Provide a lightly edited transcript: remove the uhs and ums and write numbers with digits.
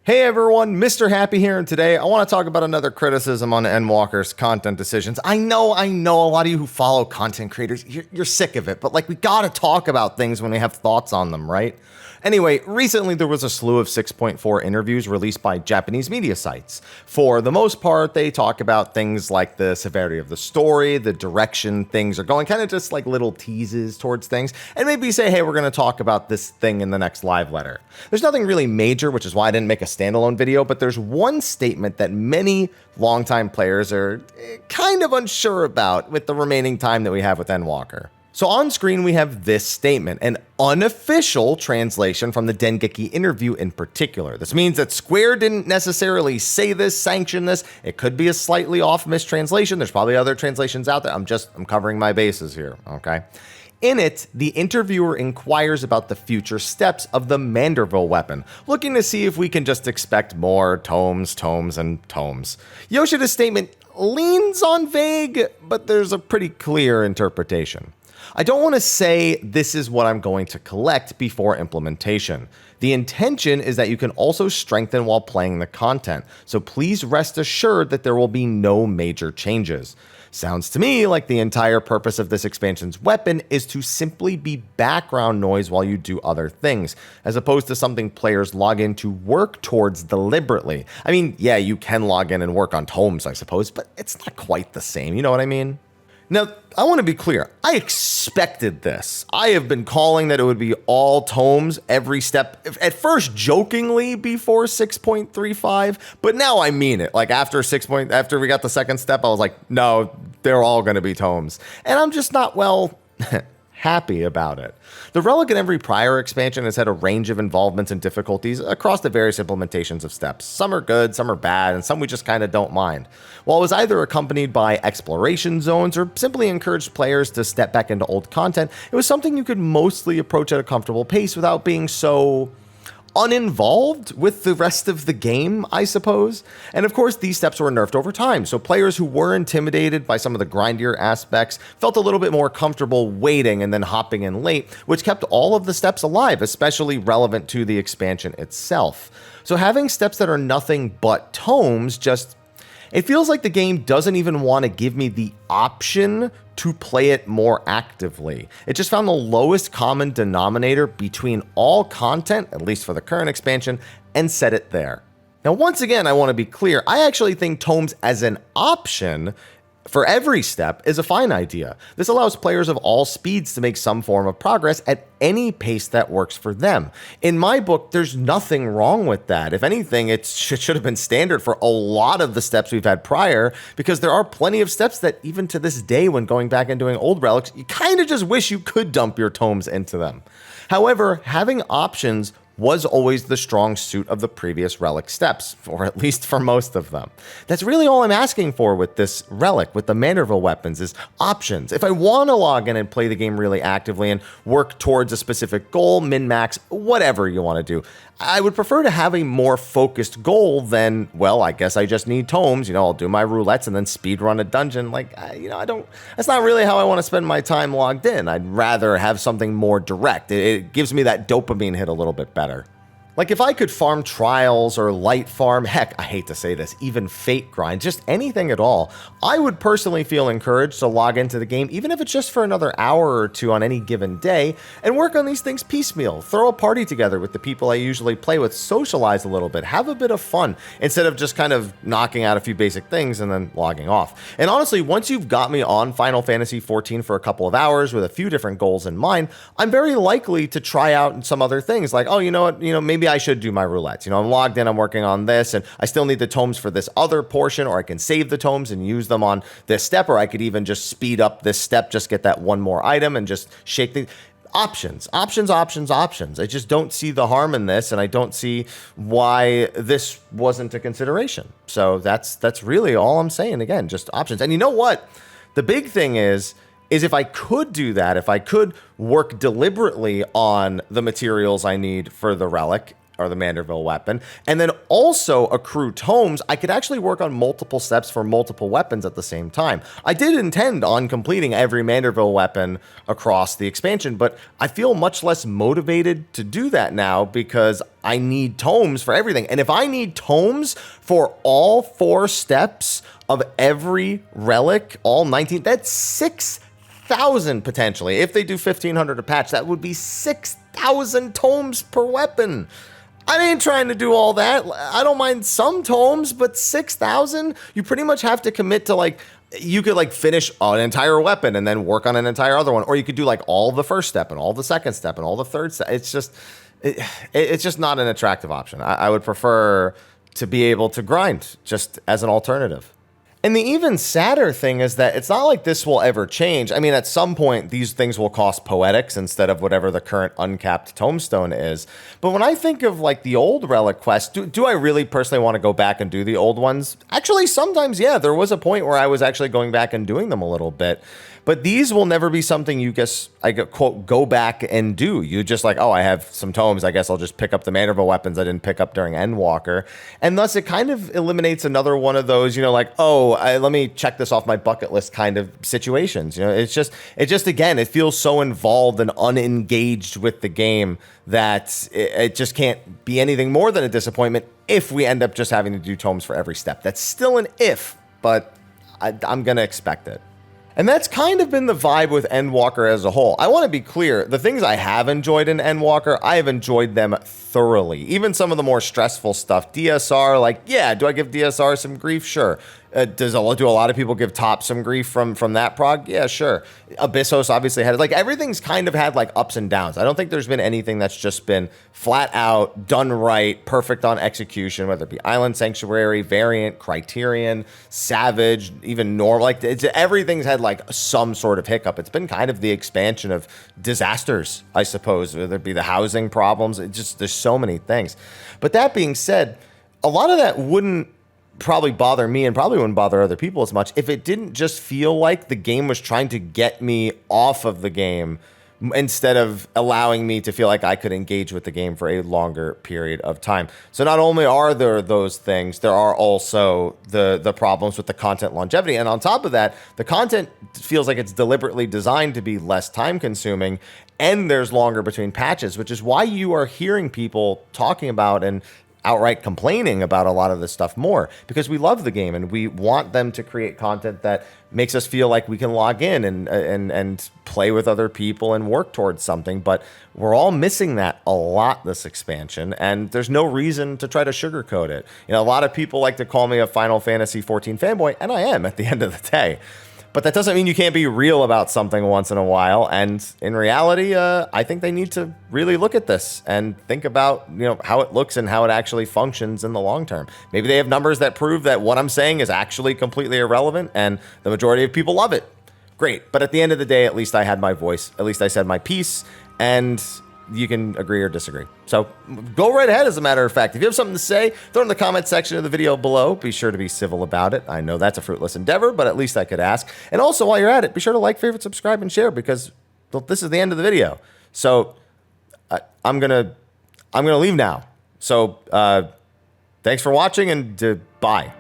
Hey everyone, Mr. Happy here, and today I want to talk about another criticism on Endwalker's content decisions. I know, a lot of you who follow content creators, you're sick of it, but like we gotta talk about things when we have thoughts on them, right? Anyway, recently there was a slew of 6.4 interviews released by Japanese media sites. For the most part, they talk about things like the severity of the story, the direction things are going, kind of just like little teases towards things, and maybe say, hey, we're going to talk about this thing in the next live letter. There's nothing really major, which is why I didn't make a standalone video, but there's one statement that many longtime players are kind of unsure about with the remaining time that we have with Endwalker. So on screen, we have this statement, an unofficial translation from the Dengeki interview in particular. This means that Square didn't necessarily say this, sanction this. It could be a slightly off mistranslation. There's probably other translations out there. I'm covering my bases here, okay? In it, the interviewer inquires about the future steps of the Manderville weapon, looking to see if we can just expect more tomes, and tomes. Yoshida's statement leans on vague, but there's a pretty clear interpretation. I don't want to say this is what I'm going to collect before implementation. The intention is that you can also strengthen while playing the content, so please rest assured that there will be no major changes. Sounds to me like the entire purpose of this expansion's weapon is to simply be background noise while you do other things, as opposed to something players log in to work towards deliberately. I mean, yeah, you can log in and work on tomes, I suppose, but it's not quite the same, you know what I mean? Now, I want to be clear. I expected this. I have been calling that it would be all tomes every step, at first jokingly before 6.35, but now I mean it. Like after we got the second step, I was like, no, they're all going to be tomes. And I'm just not, well, happy about it. The Relic in every prior expansion has had a range of involvements and difficulties across the various implementations of steps. Some are good, some are bad, and some we just kind of don't mind. While it was either accompanied by exploration zones or simply encouraged players to step back into old content, it was something you could mostly approach at a comfortable pace without being so uninvolved with the rest of the game, I suppose. And of course, these steps were nerfed over time, so players who were intimidated by some of the grindier aspects felt a little bit more comfortable waiting and then hopping in late, which kept all of the steps alive, especially relevant to the expansion itself. So having steps that are nothing but tomes it feels like the game doesn't even want to give me the option to play it more actively. It just found the lowest common denominator between all content, at least for the current expansion, and set it there. Now, once again, I want to be clear. I actually think tomes as an option for every step is a fine idea. This allows players of all speeds to make some form of progress at any pace that works for them. In my book, there's nothing wrong with that. If anything, it should have been standard for a lot of the steps we've had prior, because there are plenty of steps that even to this day, when going back and doing old relics, you kind of just wish you could dump your tomes into them. However, having options was always the strong suit of the previous relic steps, or at least for most of them. That's really all I'm asking for with this relic, with the Manderville weapons, is options. If I want to log in and play the game really actively and work towards a specific goal, min-max, whatever you want to do, I would prefer to have a more focused goal than, well, I guess I just need tomes, I'll do my roulettes and then speed run a dungeon. That's not really how I want to spend my time logged in. I'd rather have something more direct. It gives me that dopamine hit a little bit better. Like if I could farm trials or light farm, heck, I hate to say this, even fate grind, just anything at all, I would personally feel encouraged to log into the game, even if it's just for another hour or two on any given day, and work on these things piecemeal. Throw a party together with the people I usually play with, socialize a little bit, have a bit of fun, instead of just kind of knocking out a few basic things and then logging off. And honestly, once you've got me on Final Fantasy XIV for a couple of hours with a few different goals in mind, I'm very likely to try out some other things like, oh, you know what, maybe I should do my roulettes. I'm logged in, I'm working on this, and I still need the tomes for this other portion, or I can save the tomes and use them on this step, or I could even just speed up this step, just get that one more item and just shake the options. I just don't see the harm in this, and I don't see why this wasn't a consideration. So that's really all I'm saying. Again, just options. And you know what? The big thing is if I could do that, if I could work deliberately on the materials I need for the relic, or the Manderville weapon, and then also accrue tomes, I could actually work on multiple steps for multiple weapons at the same time. I did intend on completing every Manderville weapon across the expansion, but I feel much less motivated to do that now because I need tomes for everything. And if I need tomes for all 4 steps of every relic, all 19, that's 6,000 potentially. If they do 1,500 a patch, that would be 6,000 tomes per weapon. I ain't trying to do all that. I don't mind some tomes, but 6,000? You pretty much have to commit to like, you could like finish an entire weapon and then work on an entire other one. Or you could do like all the first step and all the second step and all the third step. It's just not an attractive option. I would prefer to be able to grind just as an alternative. And the even sadder thing is that it's not like this will ever change. I mean, at some point, these things will cost poetics instead of whatever the current uncapped tomestone is. But when I think of like the old relic quests, do I really personally want to go back and do the old ones? Actually, sometimes, yeah, there was a point where I was actually going back and doing them a little bit. But these will never be something you guess, I quote, go back and do. You just like, oh, I have some tomes. I guess I'll just pick up the Manderville weapons I didn't pick up during Endwalker. And thus it kind of eliminates another one of those, like, oh, let me check this off my bucket list kind of situations. It's just, again, it feels so involved and unengaged with the game that it just can't be anything more than a disappointment if we end up just having to do tomes for every step. That's still an if, but I'm going to expect it. And that's kind of been the vibe with Endwalker as a whole. I want to be clear, the things I have enjoyed in Endwalker, I have enjoyed them thoroughly. Even some of the more stressful stuff. DSR, like, yeah, do I give DSR some grief? Sure. Do a lot of people give Top some grief from that prog? Yeah, sure. Abyssos obviously had it. Like, everything's kind of had like ups and downs. I don't think there's been anything that's just been flat out, done right, perfect on execution, whether it be Island Sanctuary, Variant, Criterion, Savage, even normal. Like, everything's had like some sort of hiccup. It's been kind of the expansion of disasters, I suppose, whether it be the housing problems. There's so many things. But that being said, a lot of that wouldn't probably bother me and probably wouldn't bother other people as much if it didn't just feel like the game was trying to get me off of the game instead of allowing me to feel like I could engage with the game for a longer period of time. So not only are there those things, there are also the problems with the content longevity. And on top of that, the content feels like it's deliberately designed to be less time consuming, and there's longer between patches, which is why you are hearing people talking about and outright complaining about a lot of this stuff more, because we love the game and we want them to create content that makes us feel like we can log in and play with other people and work towards something. But we're all missing that a lot this expansion, and there's no reason to try to sugarcoat it. A lot of people like to call me a Final Fantasy XIV fanboy, and I am at the end of the day. But that doesn't mean you can't be real about something once in a while. And in reality, I think they need to really look at this and think about, how it looks and how it actually functions in the long term. Maybe they have numbers that prove that what I'm saying is actually completely irrelevant and the majority of people love it. Great. But at the end of the day, at least I had my voice. At least I said my piece. And you can agree or disagree. So go right ahead, as a matter of fact. If you have something to say, throw it in the comment section of the video below. Be sure to be civil about it. I know that's a fruitless endeavor, but at least I could ask. And also, while you're at it, be sure to like, favorite, subscribe, and share, because this is the end of the video. So I'm gonna leave now. So thanks for watching, and bye.